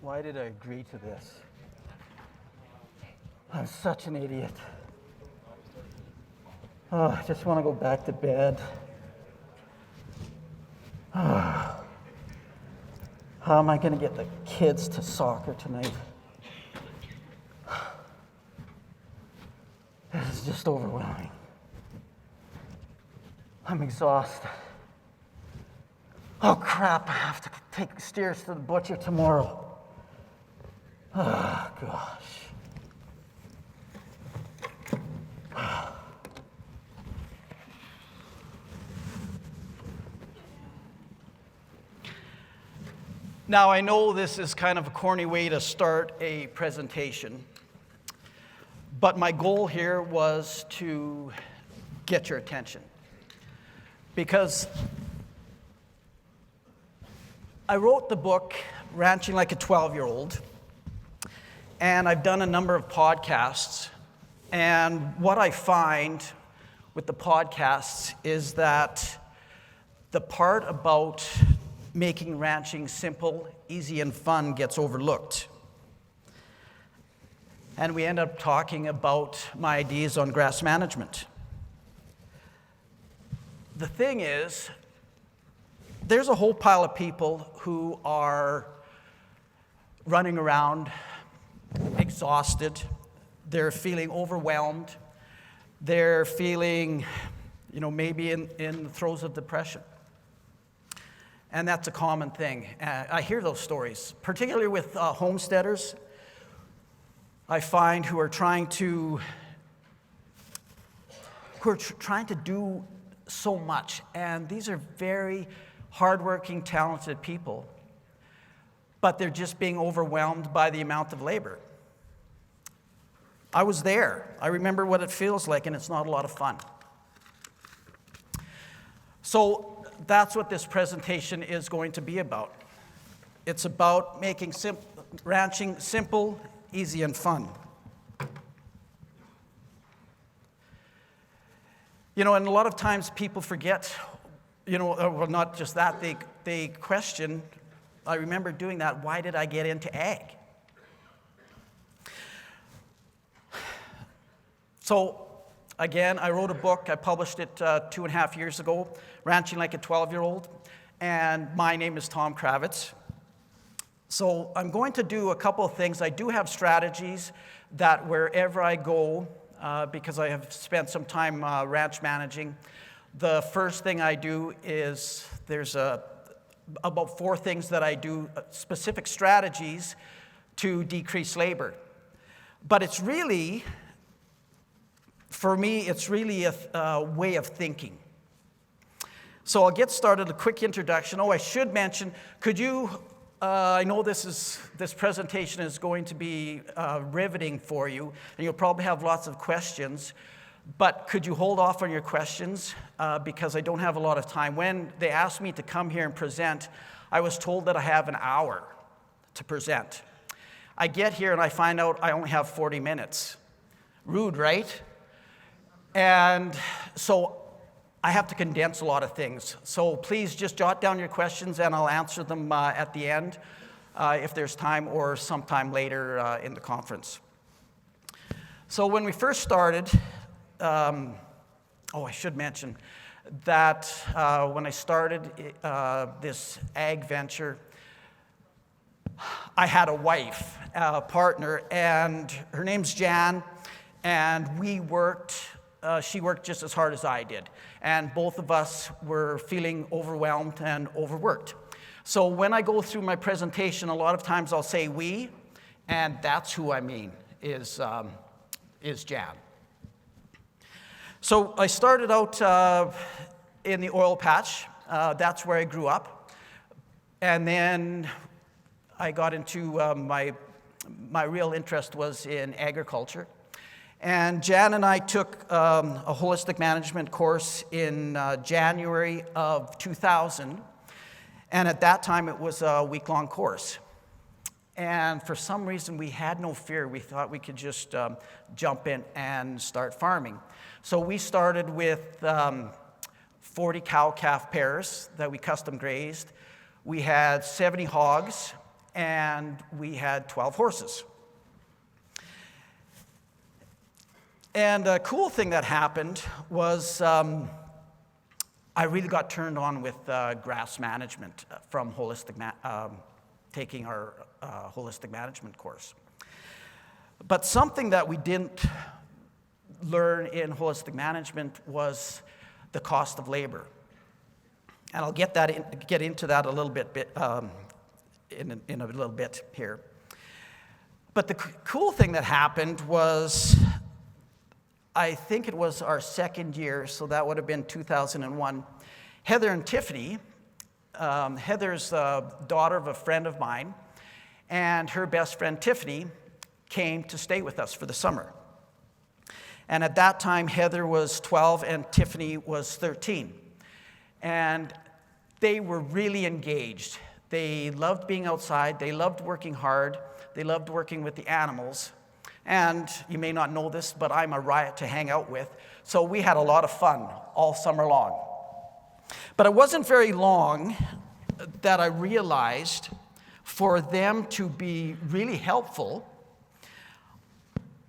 Why did I agree to this? I'm such an idiot. Oh, I just want to go back to bed. Oh. How am I going to get the kids to soccer tonight? This is just overwhelming. I'm exhausted. Oh crap, I have to take steers to the butcher tomorrow. Oh gosh. Now, I know this is kind of a corny way to start a presentation, but my goal here was to get your attention. Because I wrote the book, Ranching Like a 12-Year-Old, and I've done a number of podcasts. And what I find with the podcasts is that the part about making ranching simple, easy, and fun gets overlooked. And we end up talking about my ideas on grass management. The thing is, there's a whole pile of people who are running around exhausted. They're feeling overwhelmed. They're feeling, maybe in the throes of depression. And that's a common thing. I hear those stories, particularly with homesteaders, I find, who are trying to do so much. And these are very hardworking, talented people, but they're just being overwhelmed by the amount of labor. I was there. I remember what it feels like, and it's not a lot of fun. So that's what this presentation is going to be about. It's about making ranching simple, easy, and fun. And a lot of times people forget, well, not just that, they question, I remember doing that, why did I get into ag? So, again, I wrote a book. I published it 2.5 years ago, Ranching Like a 12-Year-Old, and my name is Tom Krawiec. So I'm going to do a couple of things. I do have strategies that wherever I go, because I have spent some time ranch managing, the first thing I do is there's about 4 things that I do, specific strategies to decrease labor. But it's really, for me, it's really a way of thinking. So I'll get started, a quick introduction. Oh, I should mention, I know this presentation is going to be riveting for you, and you'll probably have lots of questions, but could you hold off on your questions, because I don't have a lot of time. When they asked me to come here and present, I was told that I have an hour to present. I get here and I find out I only have 40 minutes. Rude, right? And so I have to condense a lot of things. So please just jot down your questions and I'll answer them at the end if there's time, or sometime later in the conference. So when we first started, I should mention that when I started this ag venture, I had a wife, a partner, and her name's Jan, and she worked just as hard as I did. And both of us were feeling overwhelmed and overworked. So when I go through my presentation, a lot of times I'll say we, and that's who I mean, is Jan. So I started out in the oil patch. That's where I grew up. And then I got into my real interest was in agriculture. And Jan and I took a holistic management course in January of 2000. And at that time, it was a week-long course. And for some reason, we had no fear. We thought we could just jump in and start farming. So we started with 40 cow-calf pairs that we custom grazed. We had 70 hogs, and we had 12 horses. And a cool thing that happened was I really got turned on with grass management from taking our holistic management course. But something that we didn't learn in holistic management was the cost of labor. And I'll get into that a little bit in a little bit here. But the cool thing that happened was, I think it was our second year, so that would have been 2001. Heather and Tiffany, Heather's the daughter of a friend of mine, and her best friend Tiffany came to stay with us for the summer. And at that time, Heather was 12 and Tiffany was 13. And they were really engaged. They loved being outside. They loved working hard. They loved working with the animals. And you may not know this, but I'm a riot to hang out with. So we had a lot of fun all summer long. But it wasn't very long that I realized for them to be really helpful,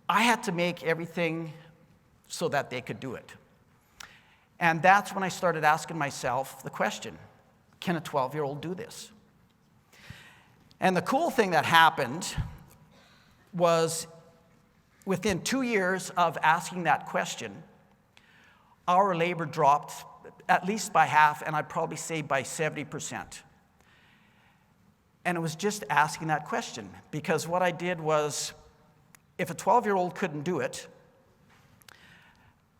I had to make everything so that they could do it. And that's when I started asking myself the question, can a 12-year-old do this? And the cool thing that happened was, within 2 years of asking that question, our labor dropped at least by half, and I'd probably say by 70%. And it was just asking that question, because what I did was, if a 12-year-old couldn't do it,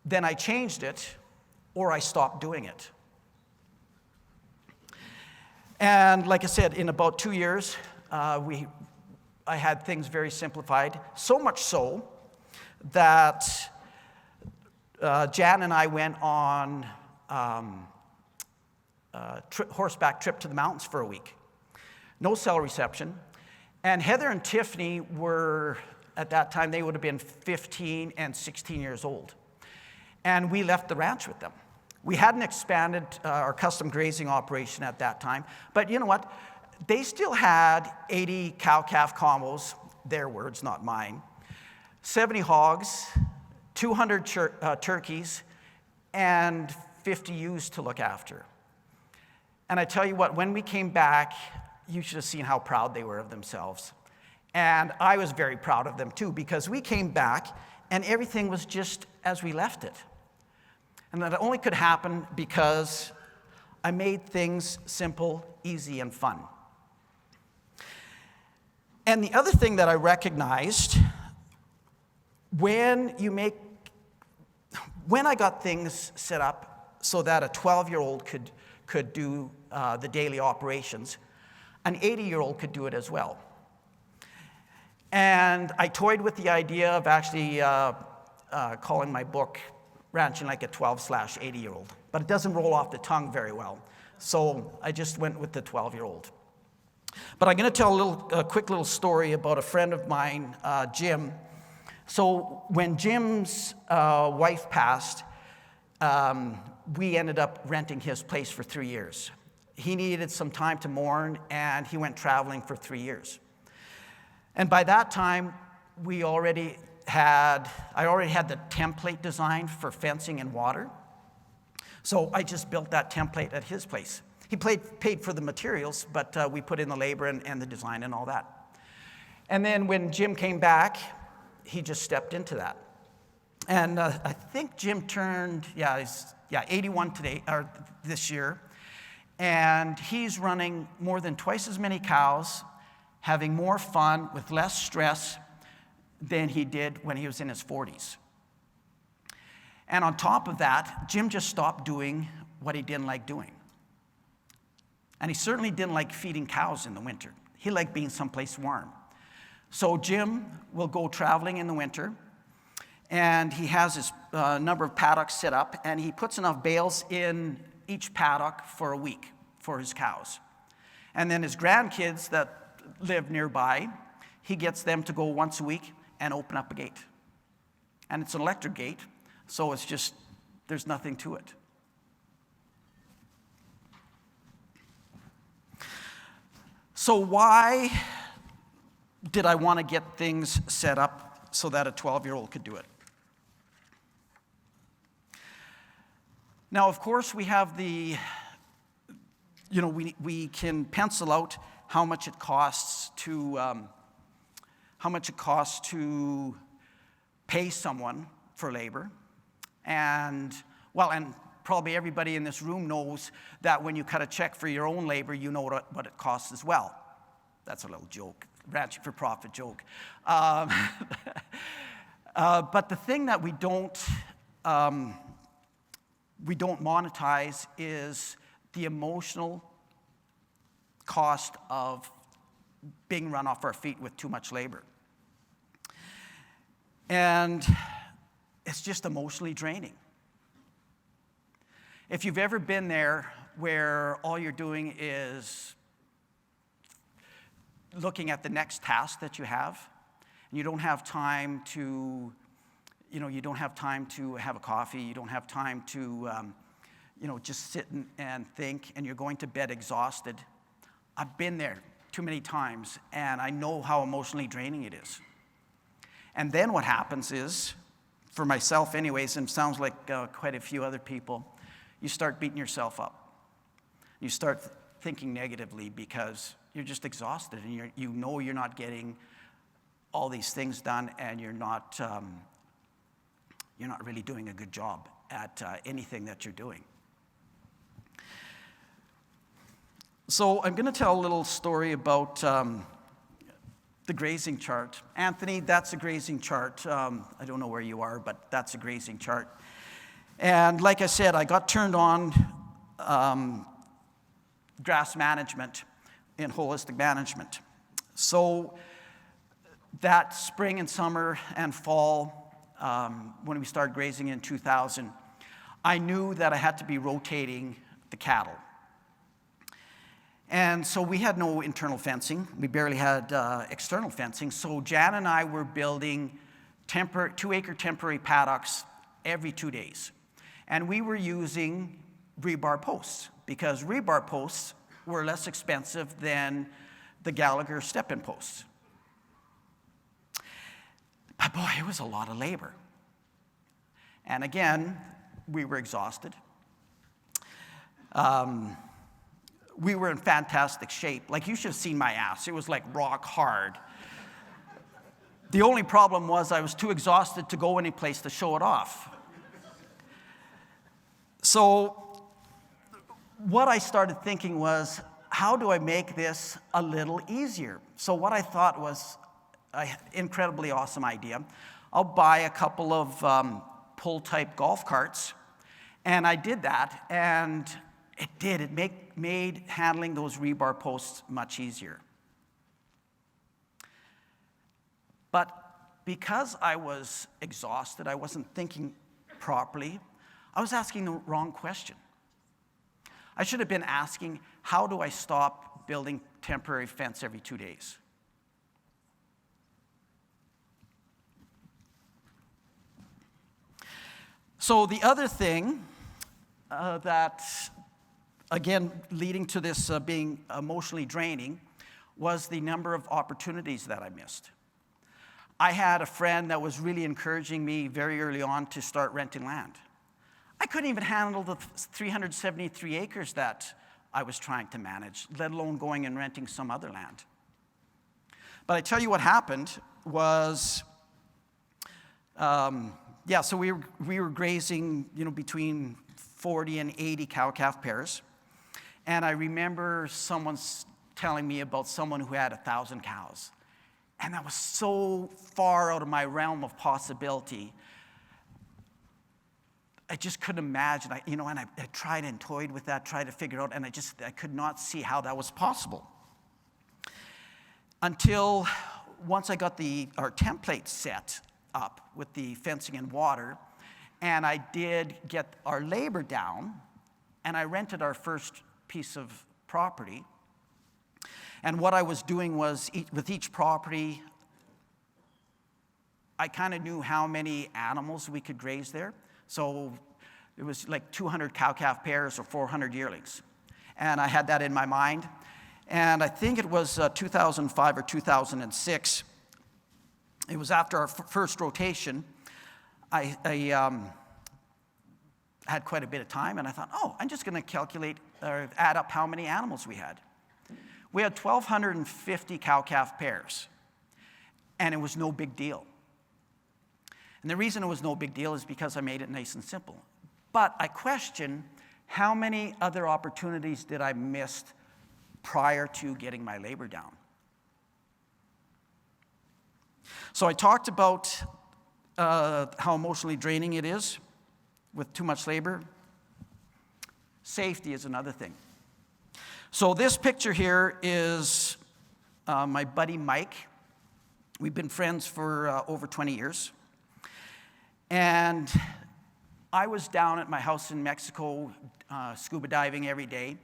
then I changed it, or I stopped doing it. And like I said, in about 2 years, I had things very simplified, so much so that Jan and I went on horseback trip to the mountains for a week. No cell reception. And Heather and Tiffany were, at that time, they would have been 15 and 16 years old. And we left the ranch with them. We hadn't expanded our custom grazing operation at that time. But you know what? They still had 80 cow-calf combos, their words, not mine, 70 hogs, 200 turkeys, and 50 ewes to look after. And I tell you what, when we came back, you should have seen how proud they were of themselves. And I was very proud of them too, because we came back and everything was just as we left it. And that only could happen because I made things simple, easy, and fun. And the other thing that I recognized, when I got things set up so that a 12-year-old could do the daily operations, an 80-year-old could do it as well. And I toyed with the idea of actually calling my book Ranching Like a 12/80-year-old, but it doesn't roll off the tongue very well. So I just went with the 12-year-old. But I'm going to tell a quick little story about a friend of mine, Jim. So when Jim's wife passed, we ended up renting his place for 3 years. He needed some time to mourn, and he went traveling for 3 years. And by that time, I already had the template designed for fencing and water. So I just built that template at his place. He paid for the materials, but we put in the labor and the design and all that. And then when Jim came back, he just stepped into that. And I think Jim turned, 81 today, or this year. And he's running more than twice as many cows, having more fun with less stress than he did when he was in his 40s. And on top of that, Jim just stopped doing what he didn't like doing. And he certainly didn't like feeding cows in the winter. He liked being someplace warm. So Jim will go traveling in the winter, and he has his number of paddocks set up, and he puts enough bales in each paddock for a week for his cows. And then his grandkids that live nearby, he gets them to go once a week and open up a gate. And it's an electric gate, so it's just, there's nothing to it. So why did I want to get things set up so that a 12-year-old could do it. Now, of course, we have we can pencil out how much it costs to pay someone for labor. And probably everybody in this room knows that when you cut a check for your own labor, you know what it costs as well. That's a little joke, ranching for profit joke. But the thing that we don't monetize is the emotional cost of being run off our feet with too much labor. And it's just emotionally draining. If you've ever been there where all you're doing is looking at the next task that you have, and you don't have time to, you don't have time to have a coffee, you don't have time to, just sit and think, and you're going to bed exhausted. I've been there too many times, and I know how emotionally draining it is. And then what happens is, for myself anyways, and it sounds like quite a few other people, you start beating yourself up. You start thinking negatively because you're just exhausted, and you know you're not getting all these things done, and you're not really doing a good job at anything that you're doing. So I'm going to tell a little story about the grazing chart. Anthony, that's a grazing chart. I don't know where you are, but that's a grazing chart. And like I said, I got turned on grass management in holistic management. So that spring and summer and fall, when we started grazing in 2000, I knew that I had to be rotating the cattle. And so we had no internal fencing. We barely had external fencing. So Jan and I were building 2-acre temporary paddocks every 2 days. And we were using rebar posts because rebar posts were less expensive than the Gallagher step-in posts. But boy, it was a lot of labor. And again, we were exhausted. We were in fantastic shape. Like, you should have seen my ass. It was like rock hard. The only problem was I was too exhausted to go any place to show it off. So what I started thinking was, how do I make this a little easier? So what I thought was an incredibly awesome idea. I'll buy a couple of pull-type golf carts. And I did that, and it made handling those rebar posts much easier. But because I was exhausted, I wasn't thinking properly, I was asking the wrong question. I should have been asking, how do I stop building temporary fence every 2 days? So the other thing that, again, leading to this being emotionally draining, was the number of opportunities that I missed. I had a friend that was really encouraging me very early on to start renting land. I couldn't even handle the 373 acres that I was trying to manage, let alone going and renting some other land. But I tell you what happened was, so we were grazing, between 40 and 80 cow-calf pairs. And I remember someone telling me about someone who had 1,000 cows. And that was so far out of my realm of possibility. I just couldn't imagine. And I tried and toyed with that, tried to figure it out, and I could not see how that was possible. Until once I got our template set up with the fencing and water, and I did get our labor down, and I rented our first piece of property. And what I was doing was, with each property, I kind of knew how many animals we could graze there. So it was like 200 cow-calf pairs or 400 yearlings. And I had that in my mind. And I think it was 2005 or 2006. It was after our first rotation. I had quite a bit of time, and I thought, oh, I'm just going to calculate or add up how many animals we had. We had 1,250 cow-calf pairs, and it was no big deal. And the reason it was no big deal is because I made it nice and simple. But I question how many other opportunities did I miss prior to getting my labor down. So I talked about how emotionally draining it is with too much labor. Safety is another thing. So this picture here is my buddy Mike. We've been friends for over 20 years. And I was down at my house in Mexico scuba diving every day.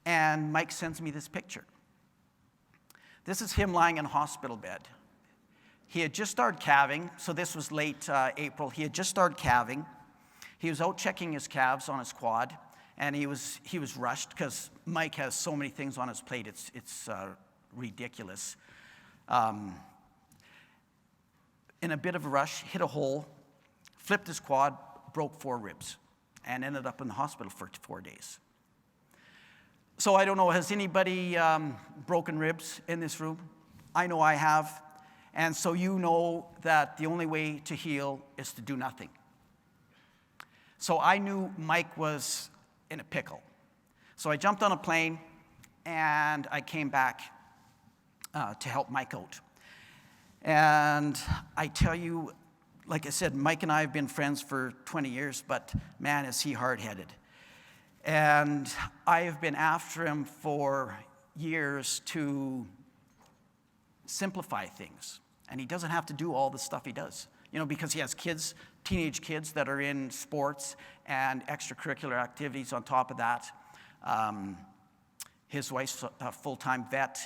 And Mike sends me this picture. This is him lying in a hospital bed. He had just started calving, so this was late April. He had just started calving. He was out checking his calves on his quad, and he was rushed because Mike has so many things on his plate, it's ridiculous. In a bit of a rush, hit a hole, flipped his quad, broke 4 ribs, and ended up in the hospital for 4 days. So I don't know, has anybody broken ribs in this room? I know I have. And so you know that the only way to heal is to do nothing. So I knew Mike was in a pickle. So I jumped on a plane and I came back to help Mike out. And I tell you, like I said, Mike and I have been friends for 20 years, but man, is he hard-headed. And I have been after him for years to simplify things. And he doesn't have to do all the stuff he does, because he has kids, teenage kids that are in sports and extracurricular activities on top of that. His wife's a full-time vet.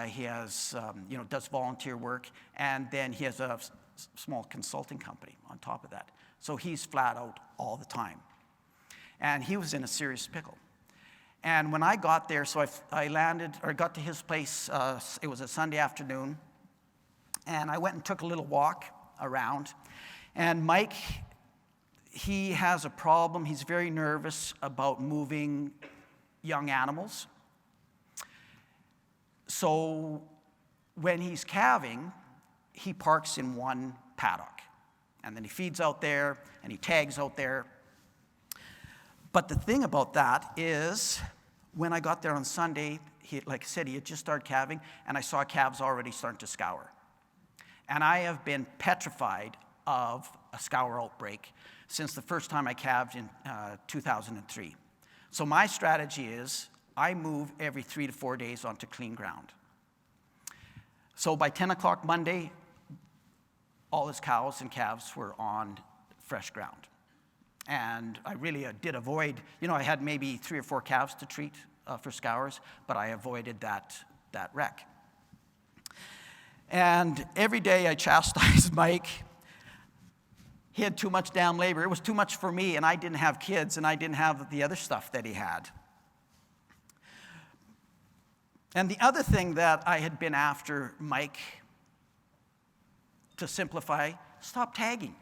He has, does volunteer work, and then he has a small consulting company on top of that. So he's flat out all the time. And he was in a serious pickle. And when I got there, so I got to his place, it was a Sunday afternoon, and I went and took a little walk around. And Mike, he has a problem. He's very nervous about moving young animals. So when he's calving, he parks in one paddock. And then he feeds out there, and he tags out there. But the thing about that is, when I got there on Sunday, like I said, he had just started calving, and I saw calves already starting to scour. And I have been petrified of a scour outbreak since the first time I calved in 2003. So my strategy is, I move every 3 to 4 days onto clean ground. So by 10 o'clock Monday, all his cows and calves were on fresh ground. And I really did avoid, I had maybe 3 or 4 calves to treat for scours, but I avoided that wreck. And every day I chastised Mike. He had too much damn labor. It was too much for me, and I didn't have kids, and I didn't have the other stuff that he had. And the other thing that I had been after Mike to simplify, stop tagging.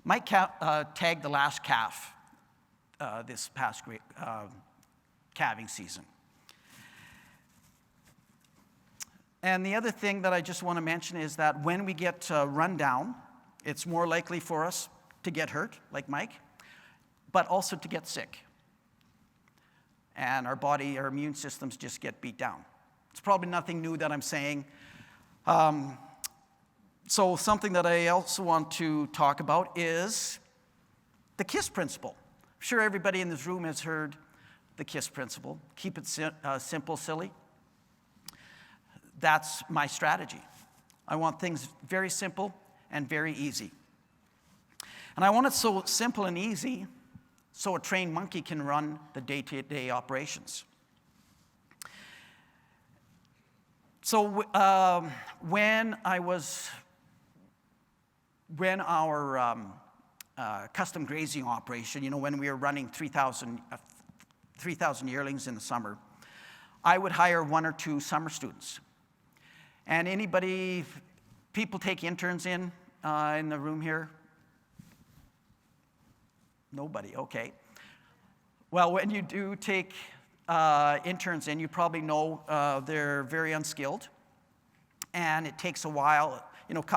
Mike tagged the last calf this past calving season. And the other thing that I just want to mention is that when we get run down, it's more likely for us to get hurt, like Mike, but also to get sick. And our immune systems just get beat down. It's probably nothing new that I'm saying. So something that I also want to talk about is the KISS principle. I'm sure everybody in this room has heard the KISS principle. Keep it simple, silly. That's my strategy. I want things very simple and very easy. And I want it so simple and easy so a trained monkey can run the day-to-day operations. So when our custom grazing operation, when we were running 3,000 3,000 yearlings in the summer, I would hire 1 or 2 summer students. And people take interns in the room here? Nobody, okay. Well, when you do take interns in, you probably know they're very unskilled, and it takes a while,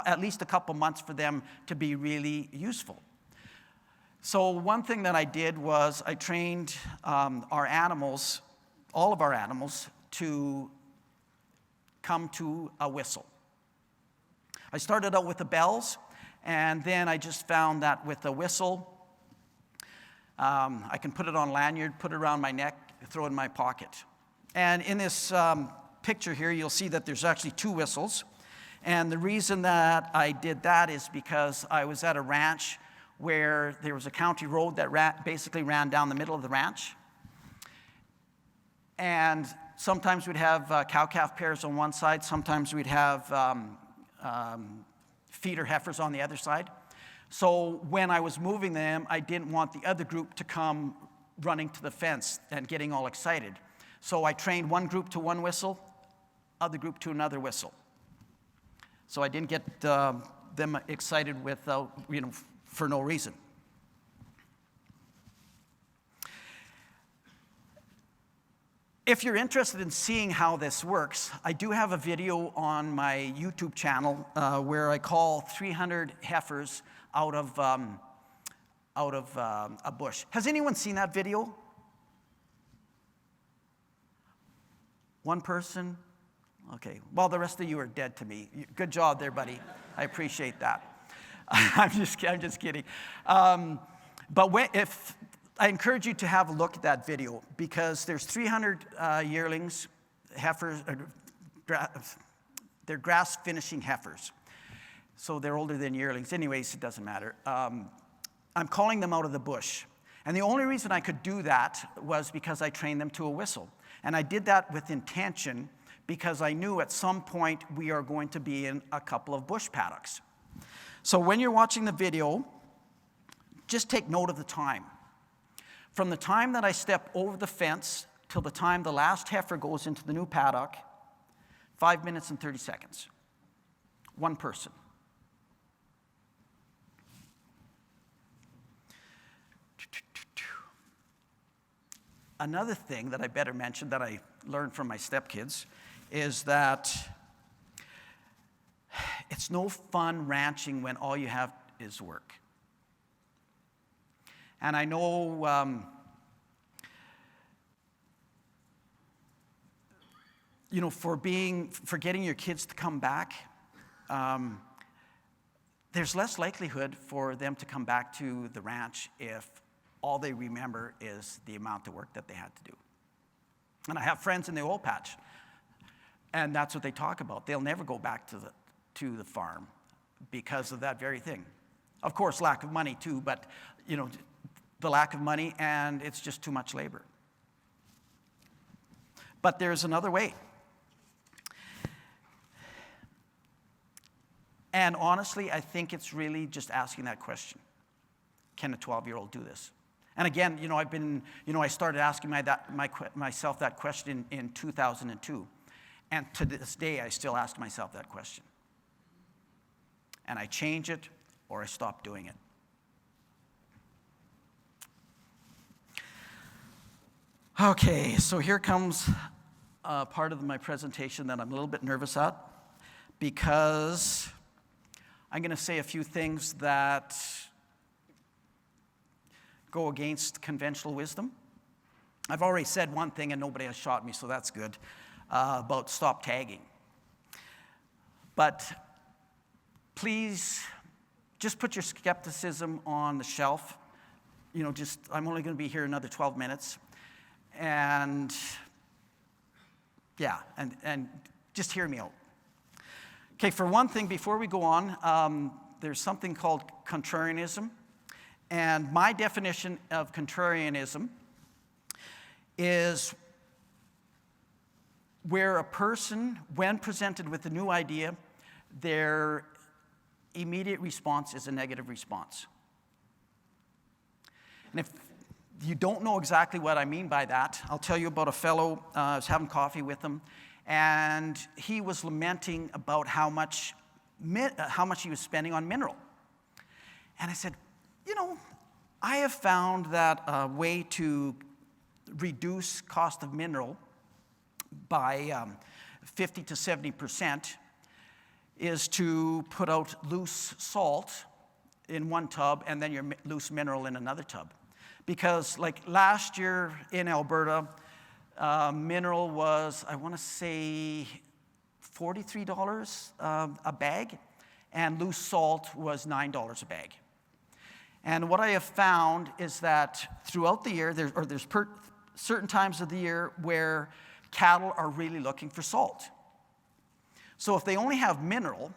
at least a couple months for them to be really useful. So one thing that I did was I trained our animals, all of our animals, to come to a whistle. I started out with the bells, and then I just found that with a whistle, I can put it on a lanyard, put it around my neck, throw it in my pocket. And in this picture here, you'll see that there's actually 2 whistles. And the reason that I did that is because I was at a ranch where there was a county road that basically ran down the middle of the ranch. And sometimes we'd have cow-calf pairs on one side, sometimes we'd have feeder heifers on the other side. So when I was moving them, I didn't want the other group to come running to the fence and getting all excited. So I trained one group to one whistle, other group to another whistle. So I didn't get them excited for no reason. If you're interested in seeing how this works, I do have a video on my YouTube channel where I call 300 heifers out of a bush. Has anyone seen that video? One person? Okay. Well, the rest of you are dead to me. Good job there, buddy. I appreciate that. I'm just kidding. But if I encourage you to have a look at that video, because there's 300 yearlings, heifers. They're grass-finishing heifers. So they're older than yearlings. Anyways, it doesn't matter. I'm calling them out of the bush. And the only reason I could do that was because I trained them to a whistle. And I did that with intention because I knew at some point we are going to be in a couple of bush paddocks. So when you're watching the video, just take note of the time. From the time that I step over the fence till the time the last heifer goes into the new paddock, 5 minutes and 30 seconds. One person. Another thing that I better mention that I learned from my stepkids is that it's no fun ranching when all you have is work. And I know, for getting your kids to come back, there's less likelihood for them to come back to the ranch if all they remember is the amount of work that they had to do. And I have friends in the oil patch, and that's what they talk about. They'll never go back to the farm because of that very thing. Of course, lack of money too, but the lack of money, and it's just too much labor. But there's another way. And honestly, I think it's really just asking that question. Can a 12-year-old do this? And again, I started asking myself that question in 2002. And to this day, I still ask myself that question. And I change it or I stop doing it. Okay, so here comes part of my presentation that I'm a little bit nervous at, because I'm going to say a few things that go against conventional wisdom. I've already said one thing and nobody has shot me, so that's good, about stop tagging. But please, just put your skepticism on the shelf. I'm only going to be here another 12 minutes. And just hear me out. Okay, for one thing, before we go on, there's something called contrarianism. And my definition of contrarianism is where a person, when presented with a new idea, their immediate response is a negative response. And if you don't know exactly what I mean by that. I'll tell you about a fellow. I was having coffee with him, and he was lamenting about how much he was spending on mineral. And I said, I have found that a way to reduce cost of mineral by 50 to 70% is to put out loose salt in one tub and then your loose mineral in another tub. Because like last year in Alberta, mineral was, I want to say, $43 a bag, and loose salt was $9 a bag. And what I have found is that throughout the year, there's certain times of the year where cattle are really looking for salt. So if they only have mineral,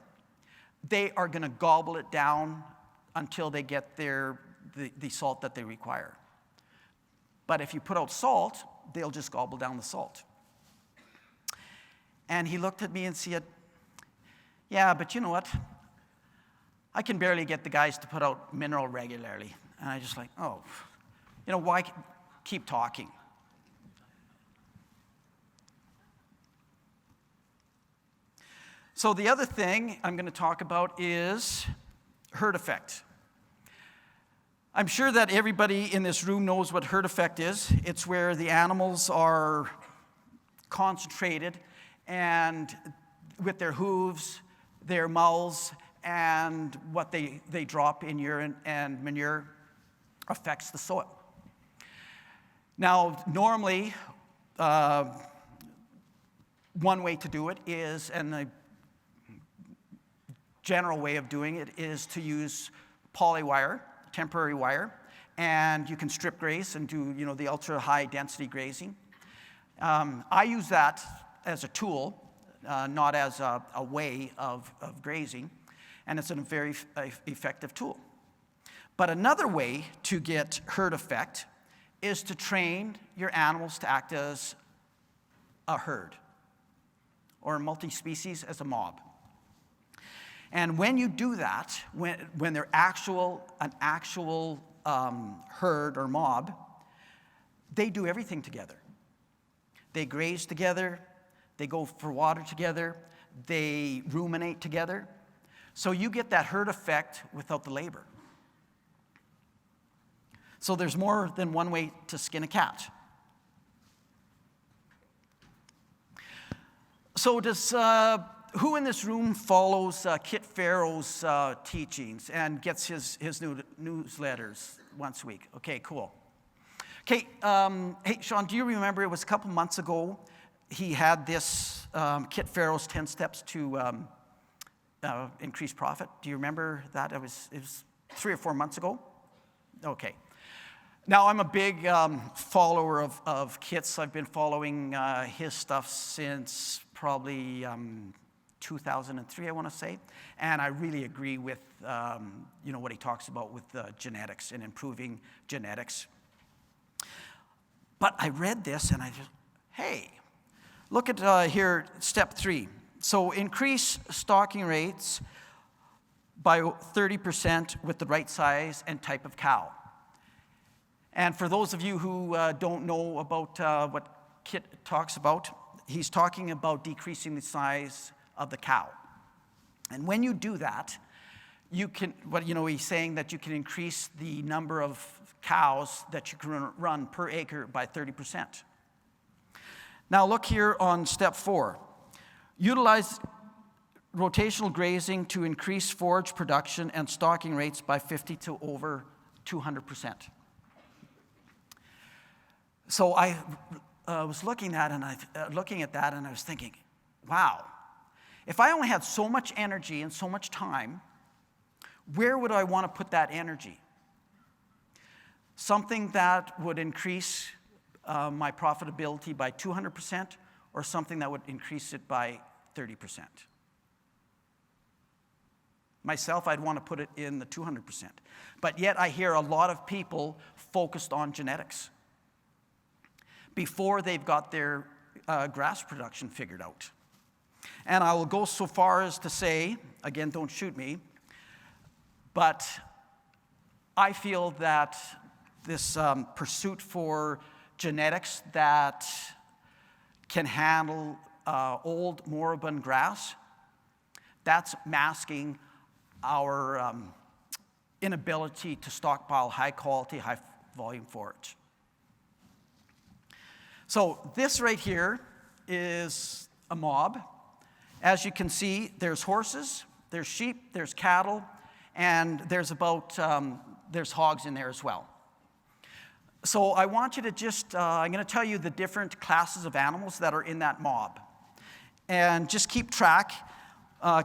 they are going to gobble it down until they get the salt that they require. But if you put out salt, they'll just gobble down the salt. And he looked at me and said, yeah, but you know what? I can barely get the guys to put out mineral regularly. And I just like, why keep talking? So the other thing I'm going to talk about is herd effect. I'm sure that everybody in this room knows what herd effect is. It's where the animals are concentrated and with their hooves, their mouths, and what they drop in urine and manure affects the soil. Now, normally, one way to do it is, and the general way of doing it is to use poly wire, temporary wire, and you can strip graze and do the ultra high density grazing. I use that as a tool, not as a way of grazing, and it's a very effective tool. But another way to get herd effect is to train your animals to act as a herd, or multi-species as a mob. And when you do that, when they're an actual herd or mob, they do everything together. They graze together, they go for water together, they ruminate together. So you get that herd effect without the labor. So there's more than one way to skin a cat. So who in this room follows Kit Farrow's teachings and gets his newsletters once a week? Okay, cool. Okay, hey, Sean, do you remember it was a couple months ago he had this Kit Farrow's 10 steps to increase profit? Do you remember that? It was 3 or 4 months ago? Okay. Now, I'm a big follower of Kit's. I've been following his stuff since probably 2003, I want to say. And I really agree with what he talks about with genetics and improving genetics. But I read this and I just, hey, look at here, step 3. So increase stocking rates by 30% with the right size and type of cow. And for those of you who don't know about what Kit talks about, he's talking about decreasing the size of the cow. And when you do that, you can, he's saying that you can increase the number of cows that you can run per acre by 30%. Now look here on step 4. Utilize rotational grazing to increase forage production and stocking rates by 50 to over 200%. So I was looking at that and I was thinking, wow, if I only had so much energy and so much time, where would I want to put that energy? Something that would increase my profitability by 200%, or something that would increase it by 30%? Myself, I'd want to put it in the 200%. But yet I hear a lot of people focused on genetics before they've got their grass production figured out. And I will go so far as to say, again, don't shoot me, but I feel that pursuit for genetics that can handle old moribund grass, that's masking our inability to stockpile high quality, high volume forage. So this right here is a mob. As you can see, there's horses, there's sheep, there's cattle, and there's hogs in there as well. So I want you to just, I'm going to tell you the different classes of animals that are in that mob. And just keep track,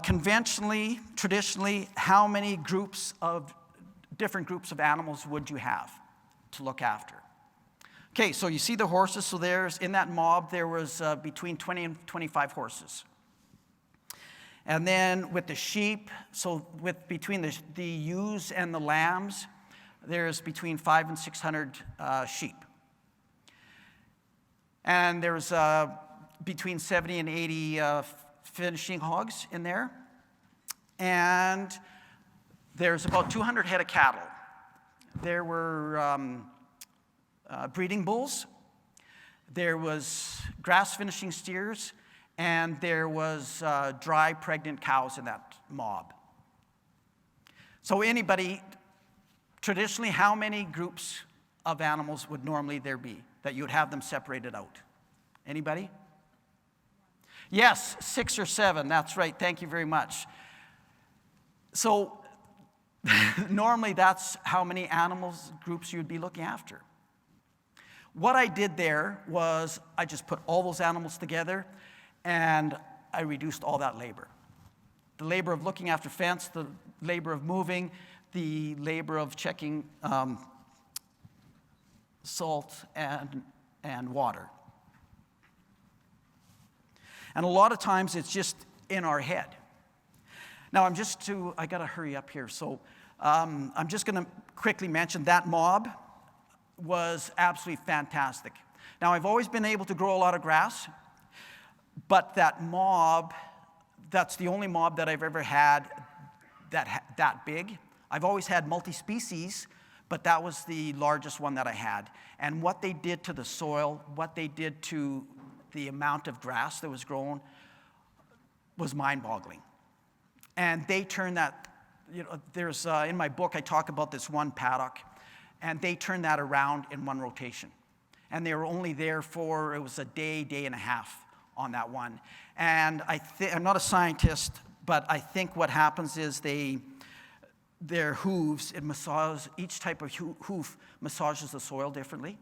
conventionally, traditionally, how many different groups of animals would you have to look after? Okay, so you see the horses. So in that mob, there was between 20 and 25 horses. And then with the sheep, so between the ewes and the lambs, there's between 500 and 600 sheep. And there's between 70 and 80 finishing hogs in there. And there's about 200 head of cattle. There were breeding bulls, there was grass finishing steers, and there was dry pregnant cows in that mob. So traditionally, how many groups of animals would normally there be that you would have them separated out? Anybody? Yes, 6 or 7, that's right, thank you very much. So normally that's how many animals groups you'd be looking after. What I did there was I just put all those animals together and I reduced all that labor. The labor of looking after fence, the labor of moving, the labor of checking salt and water. And a lot of times it's just in our head. Now I gotta hurry up here. So I'm just gonna quickly mention that mob was absolutely fantastic. Now, I've always been able to grow a lot of grass, but that mob, that's the only mob that I've ever had that big. I've always had multi-species, but that was the largest one that I had. And what they did to the soil, what they did to the amount of grass that was grown was mind-boggling. And they turned that, there's, in my book, I talk about this one paddock, and they turned that around in one rotation. And they were only there for, it was a day and a half on that one. And I'm not a scientist, but I think what happens is their hooves, each type of hoof massages the soil differently.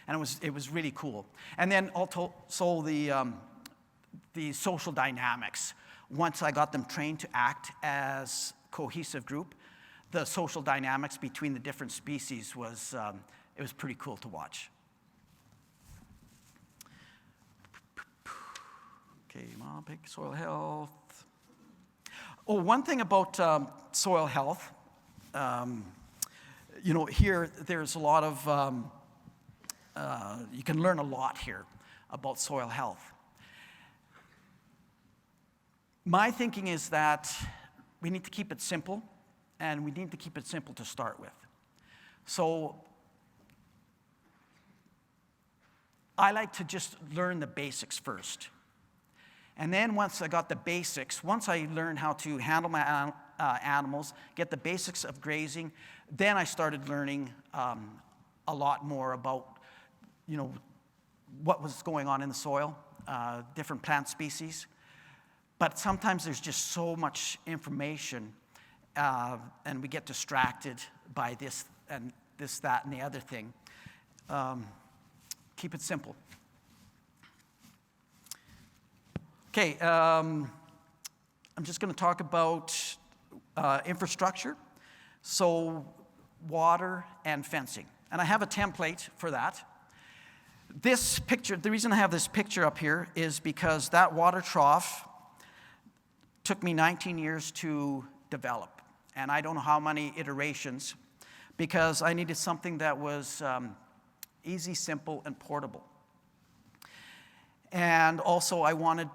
And it was really cool. And then also the social dynamics. Once I got them trained to act as cohesive group, the social dynamics between the different species was pretty cool to watch. Okay, big soil health. Oh, one thing about soil health, here there's a lot of, you can learn a lot here about soil health. My thinking is that we need to keep it simple. And we need to keep it simple to start with. So I like to just learn the basics first. And then once I got the basics, once I learned how to handle my animals, get the basics of grazing, then I started learning a lot more about, what was going on in the soil, different plant species. But sometimes there's just so much information and we get distracted by this, that, and the other thing. Keep it simple. Okay, I'm just going to talk about infrastructure, so water and fencing. And I have a template for that. This picture, the reason I have this picture up here is because that water trough took me 19 years to develop. And I don't know how many iterations, because I needed something that was easy, simple, and portable. And also I wanted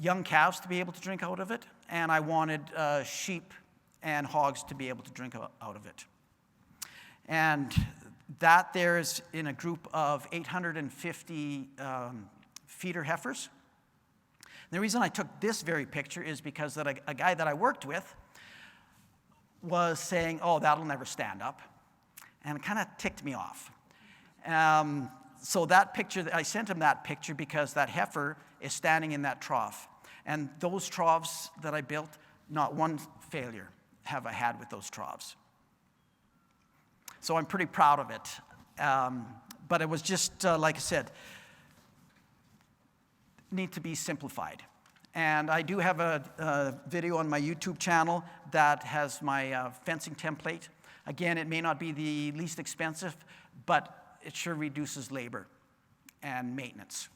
young calves to be able to drink out of it, and I wanted sheep and hogs to be able to drink out of it. And That there is in a group of 850 feeder heifers. The reason I took this very picture is because that a guy that I worked with was saying, oh, that'll never stand up. And it kind of ticked me off. So that picture, I sent him that picture because that heifer is standing in that trough. And those troughs that I built, not one failure have I had with those troughs. So I'm pretty proud of it. But it was just, like I said, need to be simplified. And I do have a video on my YouTube channel that has my fencing template. Again, it may not be the least expensive, but it sure reduces labor and maintenance.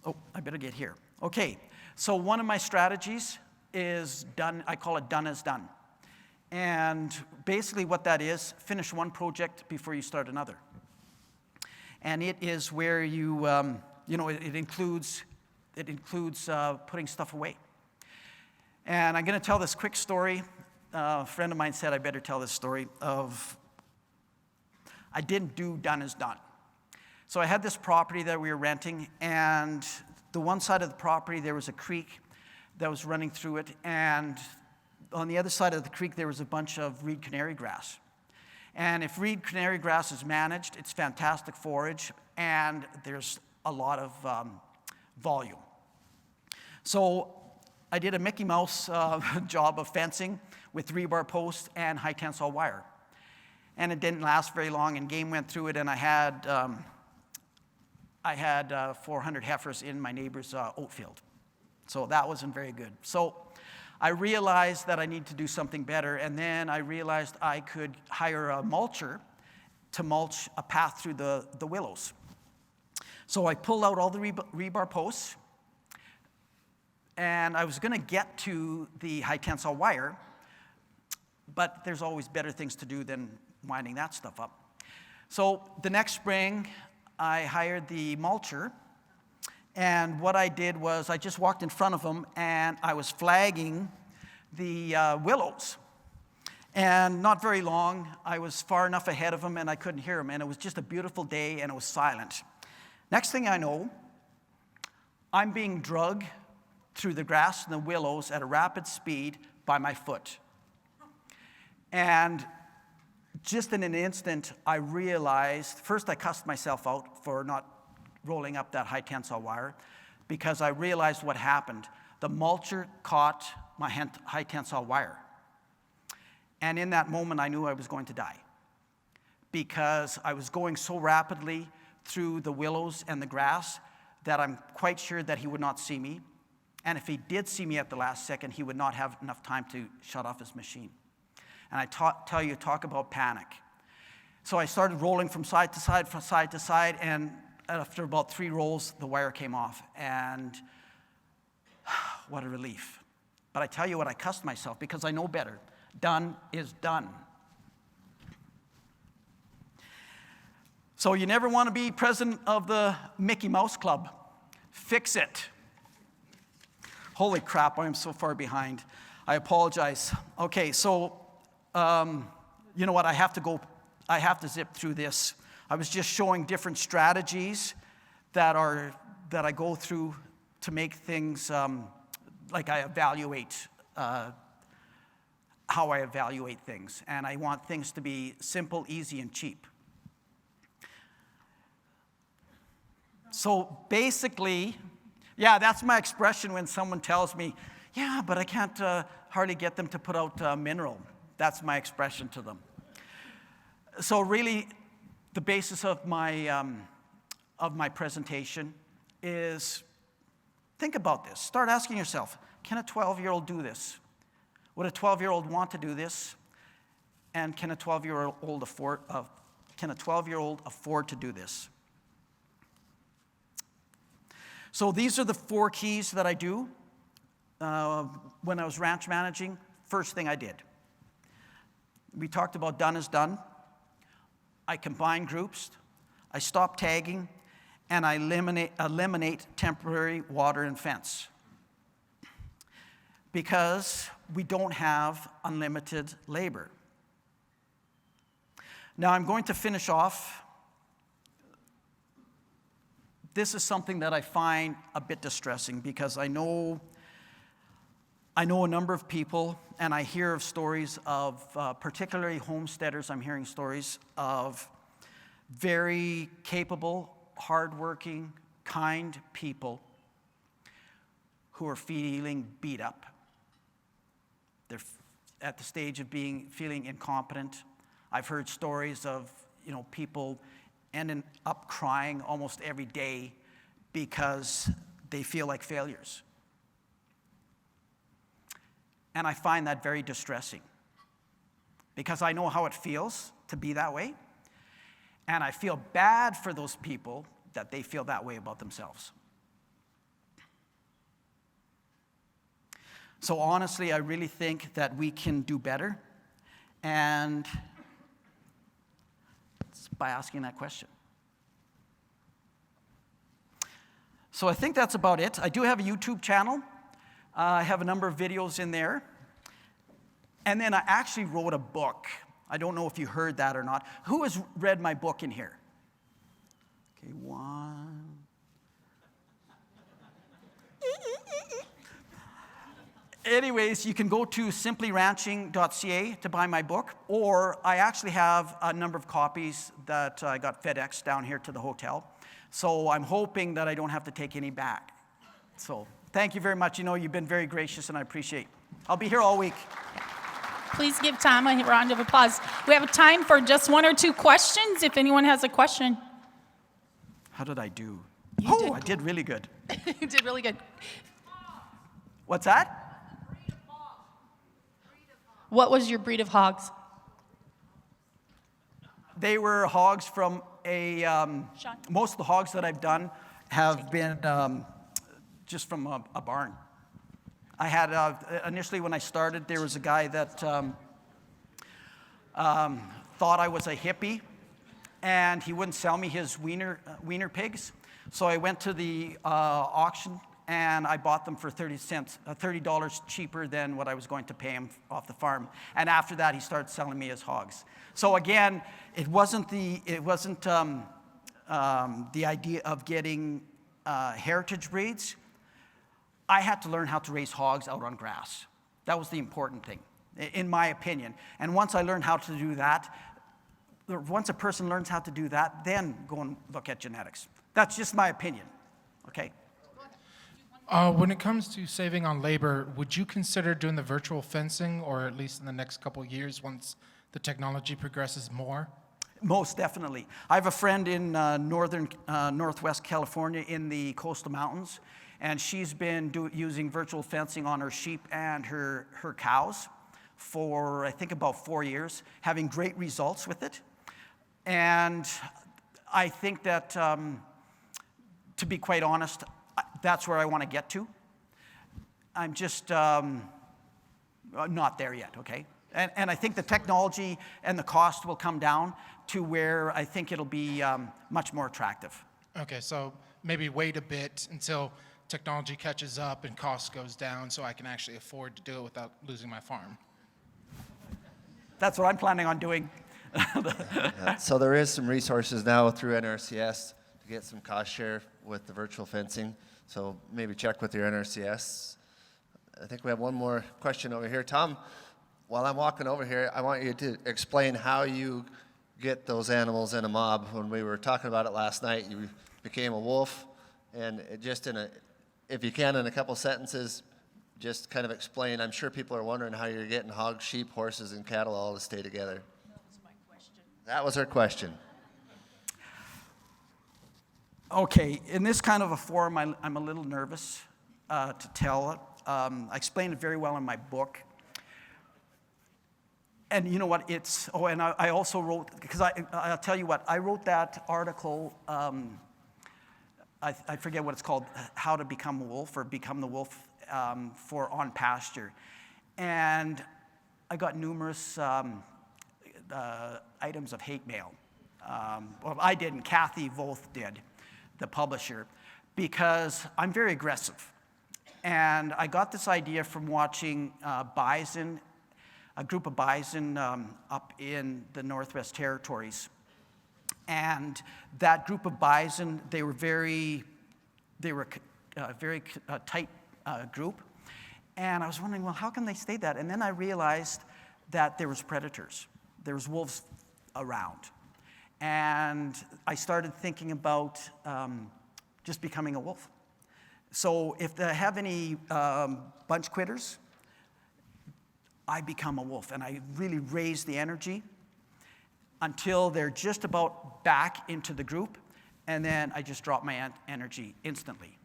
Oh, I better get here. Okay, so one of my strategies is done. I call it done as done. And basically what that is, finish one project before you start another. And it is where you, it includes putting stuff away. And I'm going to tell this quick story. A friend of mine said I better tell this story of I didn't do done as done. So I had this property that we were renting, and the one side of the property there was a creek that was running through it, and on the other side of the creek there was a bunch of reed canary grass. And if reed canary grass is managed, it's fantastic forage, and there's a lot of volume. So I did a Mickey Mouse job of fencing with rebar posts and high tensile wire. And it didn't last very long, and game went through it, and I had 400 heifers in my neighbor's oat field. So that wasn't very good. So I realized that I need to do something better, and then I realized I could hire a mulcher to mulch a path through the willows. So I pulled out all the rebar posts, and I was going to get to the high tensile wire, but there's always better things to do than winding that stuff up. So the next spring, I hired the mulcher, and what I did was I just walked in front of him, and I was flagging the willows. And not very long, I was far enough ahead of him, and I couldn't hear him, and it was just a beautiful day, and it was silent. Next thing I know, I'm being dragged through the grass and the willows at a rapid speed by my foot. And just in an instant, I realized, first I cussed myself out for not rolling up that high tensile wire, because I realized what happened. The mulcher caught my high tensile wire. And in that moment, I knew I was going to die, because I was going so rapidly through the willows and the grass that I'm quite sure that he would not see me. And if he did see me at the last second, he would not have enough time to shut off his machine. And I talk about panic. So I started rolling from side to side, and after about 3 rolls, the wire came off. And what a relief. But I tell you what, I cussed myself because I know better. Done is done. So you never want to be president of the Mickey Mouse Club. Fix it. Holy crap, I am so far behind. I apologize. Okay, so you know what, I have to zip through this. I was just showing different strategies that I go through to make things like I evaluate how I evaluate things. And I want things to be simple, easy, and cheap. So basically, yeah, that's my expression when someone tells me, yeah, but I can't hardly get them to put out mineral. That's my expression to them. So really, the basis of my presentation is, think about this. Start asking yourself, can a 12-year-old do this? Would a 12-year-old want to do this? And can a 12-year-old afford to do this? So these are the 4 keys that I do when I was ranch managing. First thing I did. We talked about done is done. I combine groups. I stop tagging, and I eliminate temporary water and fence. Because we don't have unlimited labor. Now I'm going to finish off. This is something that I find a bit distressing because I know a number of people, and I hear of stories of, particularly homesteaders, I'm hearing stories of very capable, hardworking, kind people who are feeling beat up. They're at the stage of feeling incompetent. I've heard stories of, people ending up crying almost every day because they feel like failures. And I find that very distressing because I know how it feels to be that way. And I feel bad for those people that they feel that way about themselves. So honestly, I really think that we can do better, and it's by asking that question. So I think that's about it. I do have a YouTube channel. I have a number of videos in there. And then I actually wrote a book. I don't know if you heard that or not. Who has read my book in here? Okay, one. Anyways, you can go to simplyranching.ca to buy my book, or I actually have a number of copies that I got FedEx down here to the hotel. So I'm hoping that I don't have to take any back. So thank you very much. You've been very gracious, and I appreciate it. I'll be here all week. Please give Tom a round of applause. We have time for just one or two questions, if anyone has a question. How did I do? I did really good. You did really good. What's that? What was your breed of hogs? They were hogs from most of the hogs that I've done have been just from a barn. I had, initially when I started, there was a guy that thought I was a hippie, and he wouldn't sell me his wiener pigs. So I went to the auction, and I bought them for 30 cents, $30 cheaper than what I was going to pay him off the farm. And after that, he started selling me his hogs. So again, it wasn't the idea of getting heritage breeds. I had to learn how to raise hogs out on grass. That was the important thing, in my opinion. And once I learned how to do that, once a person learns how to do that, then go and look at genetics. That's just my opinion, okay? When it comes to saving on labor, would you consider doing the virtual fencing, or at least in the next couple of years once the technology progresses more? Most definitely. I have a friend in northwest California in the coastal mountains, and she's been using virtual fencing on her sheep and her cows for, I think, about 4 years, having great results with it. And I think that, to be quite honest, that's where I want to get to. I'm just not there yet, okay? And I think the technology and the cost will come down to where I think it'll be much more attractive. Okay, so maybe wait a bit until technology catches up and cost goes down so I can actually afford to do it without losing my farm. That's what I'm planning on doing. So there is some resources now through NRCS to get some cost share with the virtual fencing. So maybe check with your NRCS. I think we have one more question over here. Tom, while I'm walking over here, I want you to explain how you get those animals in a mob. When we were talking about it last night, you became a wolf. And if you can, in a couple sentences, just kind of explain. I'm sure people are wondering how you're getting hogs, sheep, horses, and cattle all to stay together. That was my question. That was her question. Okay, in this kind of a forum, I'm a little nervous to tell it. I explained it very well in my book. And you know what, and I also wrote, because I'll tell you what, I wrote that article, I forget what it's called, How to Become a Wolf, or Become the Wolf, for On Pasture. And I got numerous items of hate mail. Well, I didn't, Kathy Voth did, the publisher, because I'm very aggressive. And I got this idea from watching bison a group of bison up in the Northwest Territories. And that group of bison, they were a very tight group. And I was wondering, well, how can they stay that? And then I realized that there was predators. There was wolves around. And I started thinking about just becoming a wolf. So if they have any bunch quitters, I become a wolf. And I really raise the energy until they're just about back into the group. And then I just drop my energy instantly.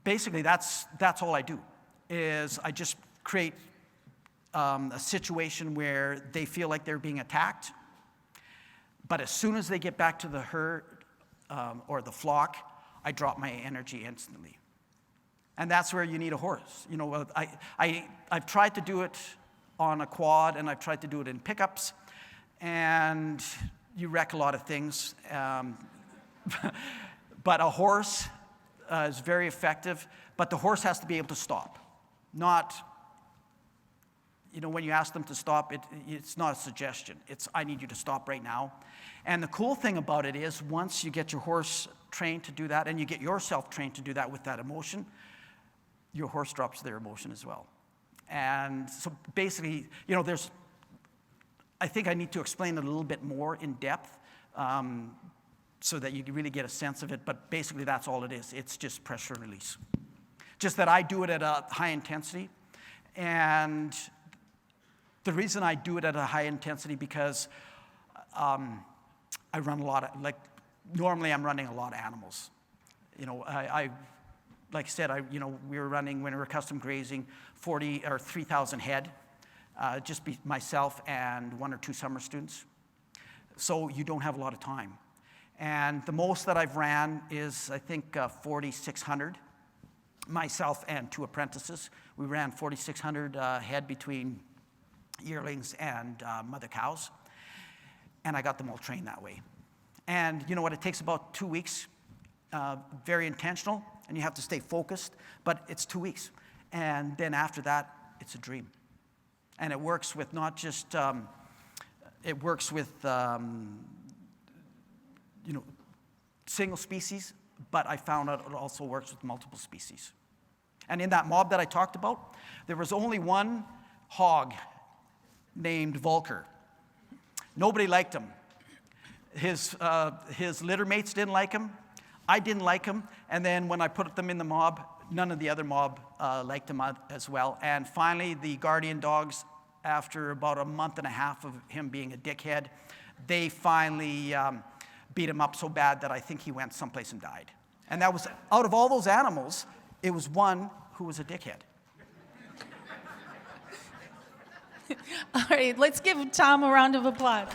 Basically, that's all I do, is I just create a situation where they feel like they're being attacked. But as soon as they get back to the herd or the flock, I drop my energy instantly. And that's where you need a horse. You know, I've tried to do it on a quad, and I've tried to do it in pickups, and you wreck a lot of things. But a horse is very effective, but the horse has to be able to stop. Not, you know, when you ask them to stop, it's not a suggestion. It's, I need you to stop right now. And the cool thing about it is, once you get your horse trained to do that, and you get yourself trained to do that with that emotion, your horse drops their emotion as well. And so basically, you know, I think I need to explain it a little bit more in depth so that you can really get a sense of it. But basically, that's all it is. It's just pressure release. Just that I do it at a high intensity. And the reason I do it at a high intensity because I run a lot of, normally I'm running a lot of animals. You know, like I said, we were running, when we were custom grazing, 40 or 3,000 head. Just myself and 1 or 2 summer students. So you don't have a lot of time. And the most that I've ran is, I think, 4,600. Myself and 2 apprentices. We ran 4,600 head between yearlings and mother cows. And I got them all trained that way. And you know what? It takes about 2 weeks. Very intentional. And you have to stay focused. But it's 2 weeks. And then after that, it's a dream. And it works with not just, it works with, single species, but I found out it also works with multiple species. And in that mob that I talked about, there was only one hog named Volker. Nobody liked him. His litter mates didn't like him. I didn't like him. And then when I put them in the mob, none of the other mob liked him as well. And finally, the guardian dogs, after about a month and a half of him being a dickhead, they finally beat him up so bad that I think he went someplace and died. And that was, out of all those animals, it was one who was a dickhead. All right, let's give Tom a round of applause.